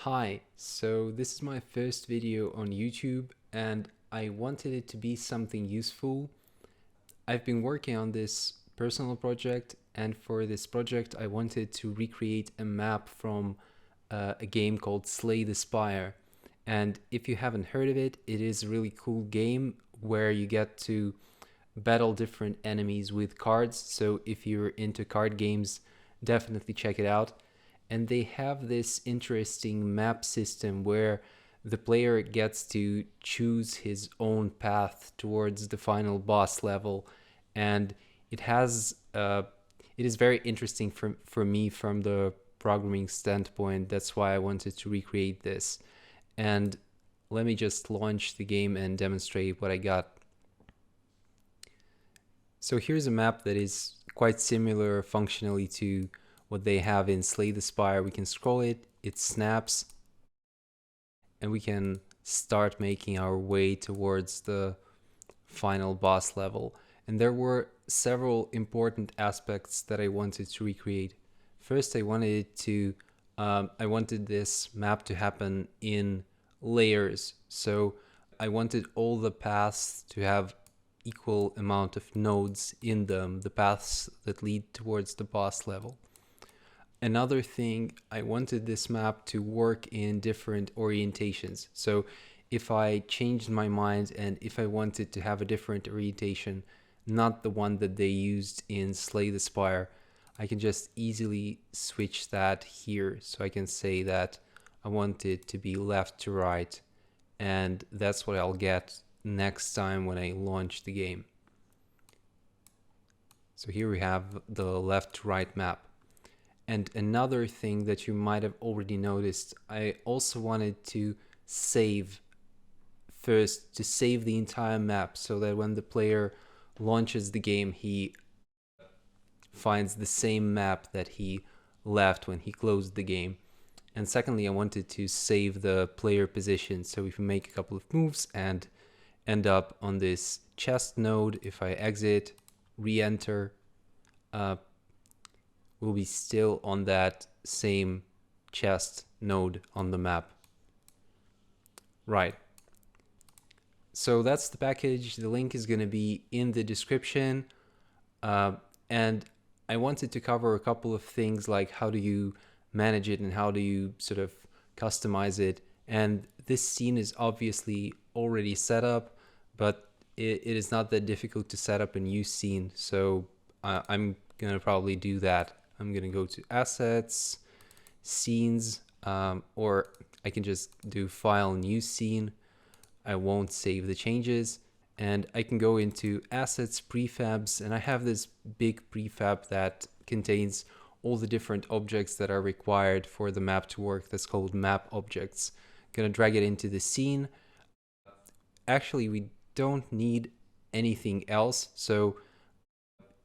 Hi, so this is my first video on YouTube and I wanted it to be something useful. I've been working on this personal project, and for this project I wanted to recreate a map from a game called Slay the Spire. And if you haven't heard of it, it is a really cool game where you get to battle different enemies with cards. So if you're into card games, definitely check it out. And they have this interesting map system where the player gets to choose his own path towards the final boss level, and it has it is very interesting for me from the programming standpoint. That's why I wanted to recreate this. And let me just launch the game and demonstrate what I got. So here's a map that is quite similar functionally to what they have in Slay the Spire. We can scroll it, it snaps, and we can start making our way towards the final boss level. And there were several important aspects that I wanted to recreate. First, I wanted this map to happen in layers. So I wanted all the paths to have equal amount of nodes in them, the paths that lead towards the boss level. Another thing, I wanted this map to work in different orientations. So if I changed my mind and if I wanted to have a different orientation, not the one that they used in Slay the Spire, I can just easily switch that here. So I can say that I want it to be left to right, and that's what I'll get next time when I launch the game. So here we have the left to right map. And another thing that you might have already noticed, I also wanted to save first, to save the entire map so that when the player launches the game, he finds the same map that he left when he closed the game. And secondly, I wanted to save the player position. So if you make a couple of moves and end up on this chest node, if I exit, re-enter, will be still on that same chest node on the map. Right. So that's the package. The link is going to be in the description. And I wanted to cover a couple of things like how do you manage it and how do you sort of customize it. And this scene is obviously already set up, but it is not that difficult to set up a new scene. So I'm going to probably do that. I'm going to go to Assets, Scenes, or I can just do File, New Scene. I won't save the changes. And I can go into Assets, Prefabs, and I have this big prefab that contains all the different objects that are required for the map to work. That's called Map Objects. I'm going to drag it into the scene. Actually, we don't need anything else. So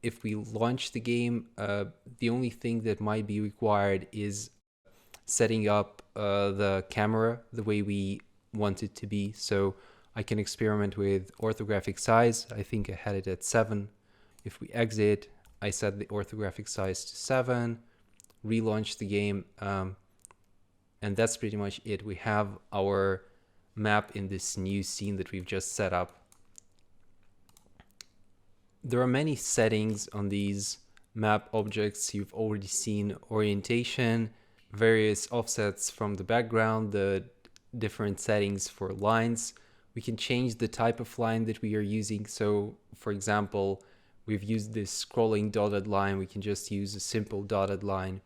if we launch the game, the only thing that might be required is setting up the camera the way we want it to be. So I can experiment with orthographic size. I think I had it at 7. If we exit, I set the orthographic size to 7, relaunch the game, and that's pretty much it. We have our map in this new scene that we've just set up. There are many settings on these map objects. You've already seen orientation, various offsets from the background, the different settings for lines. We can change the type of line that we are using. So for example, we've used this scrolling dotted line. We can just use a simple dotted line.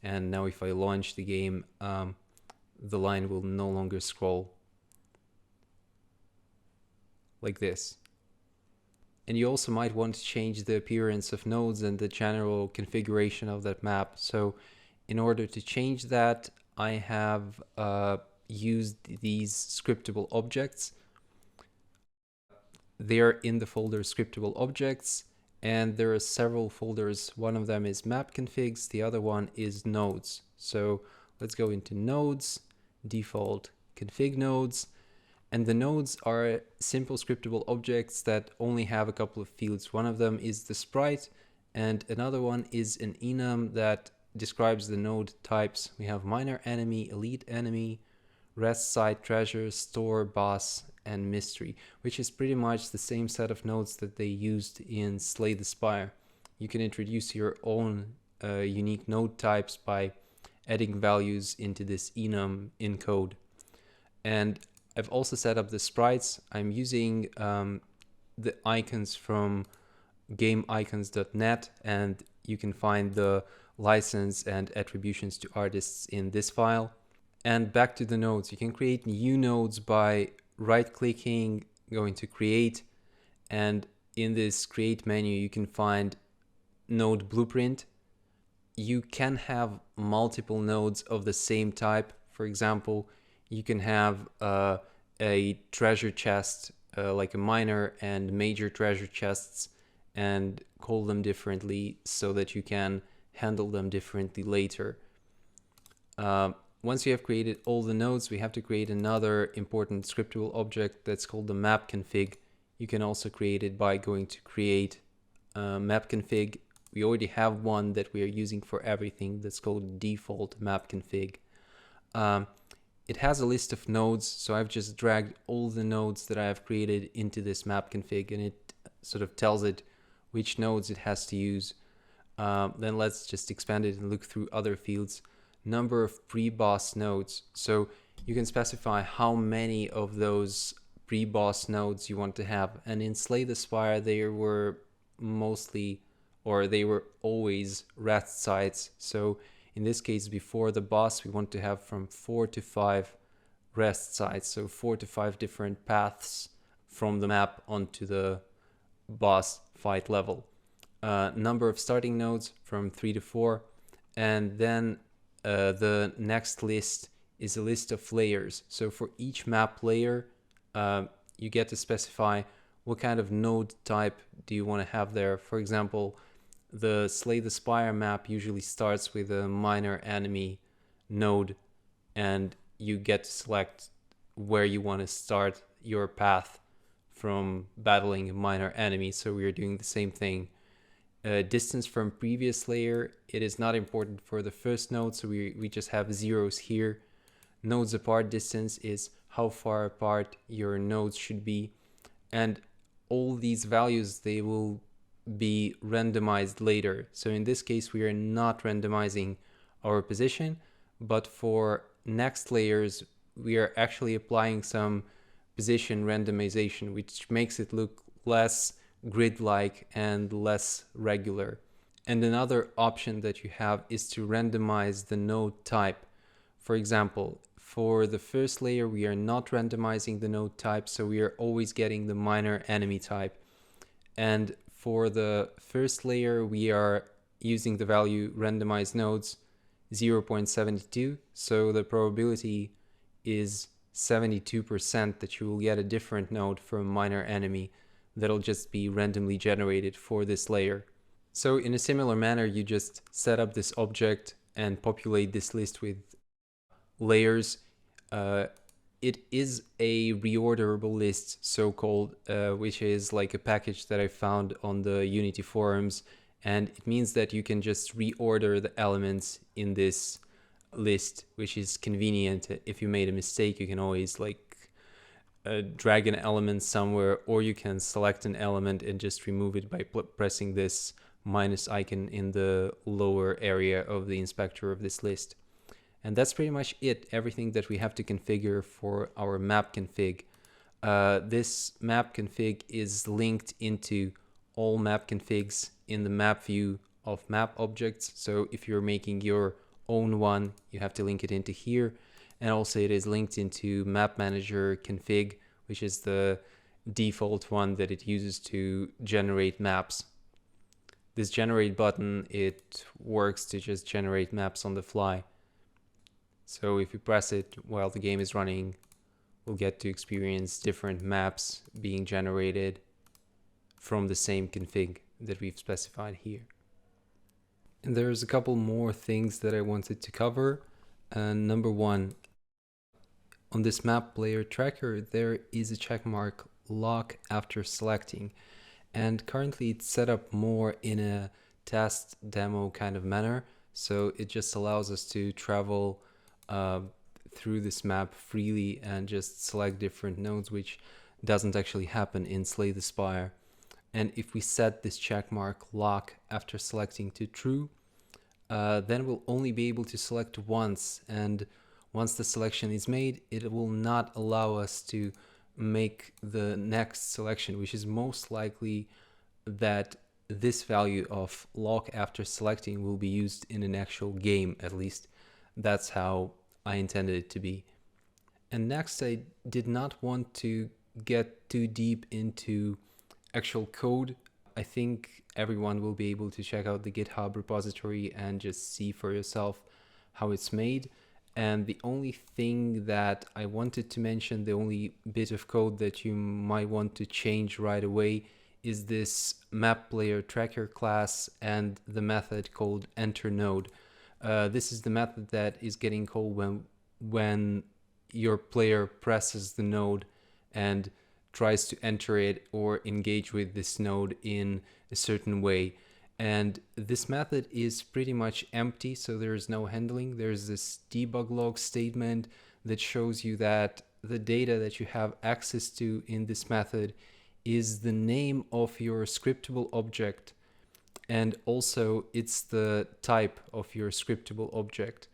And now if I launch the game, the line will no longer scroll like this. And you also might want to change the appearance of nodes and the general configuration of that map. So in order to change that, I have used these scriptable objects. They're in the folder scriptable objects, and there are several folders. One of them is map configs, the other one is nodes. So let's go into nodes, default config nodes. And the nodes are simple scriptable objects that only have a couple of fields. One of them is the sprite, and another one is an enum that describes the node types. We have minor enemy, elite enemy, rest site, treasure, store, boss, and mystery, which is pretty much the same set of nodes that they used in Slay the Spire. You can introduce your own unique node types by adding values into this enum in code. And I've also set up the sprites. I'm using the icons from gameicons.net, and you can find the license and attributions to artists in this file. And back to the nodes, you can create new nodes by right-clicking, going to create, and in this create menu you can find node blueprint. You can have multiple nodes of the same type. For example, you can have a treasure chest, like a minor and major treasure chests, and call them differently so that you can handle them differently later. Once you have created all the nodes, we have to create another important scriptable object that's called the map config. You can also create it by going to create map config. We already have one that we are using for everything that's called default map config. It has a list of nodes, so I've just dragged all the nodes that I have created into this map config, and it sort of tells it which nodes it has to use. Then let's just expand it and look through other fields. Number of pre-boss nodes. So you can specify how many of those pre-boss nodes you want to have. And in Slay the Spire, they were mostly, or they were always rest sites. So in this case, before the boss, we want to have from 4 to 5 rest sites. So 4 to 5 different paths from the map onto the boss fight level. Number of starting nodes from 3 to 4. And then the next list is a list of layers. So for each map layer, you get to specify what kind of node type do you want to have there. For example, the Slay the Spire map usually starts with a minor enemy node, and you get to select where you want to start your path from battling a minor enemy. So we are doing the same thing. Distance from previous layer, it is not important for the first node, so we just have zeros here. Nodes apart distance is how far apart your nodes should be, and all these values, they will be randomized later. So in this case, we are not randomizing our position, but for next layers, we are actually applying some position randomization, which makes it look less grid-like and less regular. And another option that you have is to randomize the node type. For example, for the first layer, we are not randomizing the node type, so we are always getting the minor enemy type. And for the first layer, we are using the value randomized nodes 0.72, so the probability is 72% that you will get a different node for a minor enemy that'll just be randomly generated for this layer. So in a similar manner, you just set up this object and populate this list with layers. It is a reorderable list, so-called, which is like a package that I found on the Unity forums, and it means that you can just reorder the elements in this list, which is convenient. If you made a mistake, you can always drag an element somewhere, or you can select an element and just remove it by pressing this minus icon in the lower area of the inspector of this list. And that's pretty much it, everything that we have to configure for our map config. This map config is linked into all map configs in the map view of map objects. So if you're making your own one, you have to link it into here. And also it is linked into map manager config, which is the default one that it uses to generate maps. This generate button, it works to just generate maps on the fly. So if you press it while the game is running, we'll get to experience different maps being generated from the same config that we've specified here. And there's a couple more things that I wanted to cover. Number one, on this map player tracker, there is a checkmark lock after selecting. And currently it's set up more in a test demo kind of manner. So it just allows us to travel through this map freely and just select different nodes, which doesn't actually happen in Slay the Spire. And if we set this checkmark lock after selecting to true, then we'll only be able to select once, and once the selection is made, it will not allow us to make the next selection, which is most likely that this value of lock after selecting will be used in an actual game. At least that's how I intended it to be. And next, I did not want to get too deep into actual code. I think everyone will be able to check out the GitHub repository and just see for yourself how it's made. And the only thing that I wanted to mention, the only bit of code that you might want to change right away, is this map player tracker class and the method called enter node. This is the method that is getting called when your player presses the node and tries to enter it or engage with this node in a certain way. And this method is pretty much empty, so there is no handling. There's this debug log statement that shows you that the data that you have access to in this method is the name of your scriptable object, and also it's the type of your scriptable object.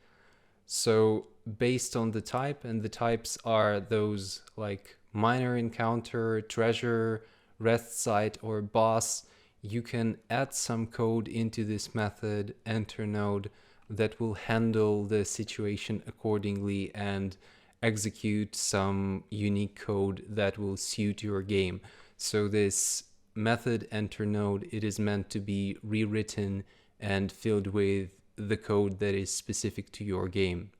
So based on the type, and the types are those like minor encounter, treasure, rest site, or boss, you can add some code into this method enter node that will handle the situation accordingly and execute some unique code that will suit your game. So this method enter node, it is meant to be rewritten and filled with the code that is specific to your game.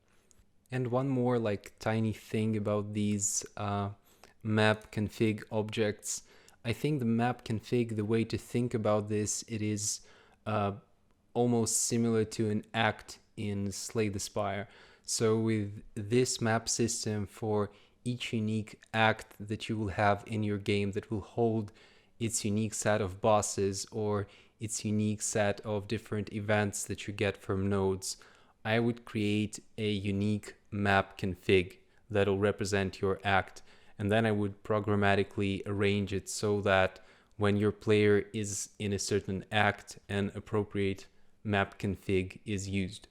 And one more like tiny thing about these map config objects. I think the map config, the way to think about this, it is almost similar to an act in Slay the Spire. So with this map system, for each unique act that you will have in your game that will hold its unique set of bosses or its unique set of different events that you get from nodes, I would create a unique map config that'll represent your act, and then I would programmatically arrange it so that when your player is in a certain act, an appropriate map config is used.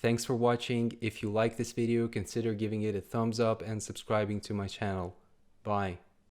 Thanks for watching. If you like this video, consider giving it a thumbs up and subscribing to my channel. Bye.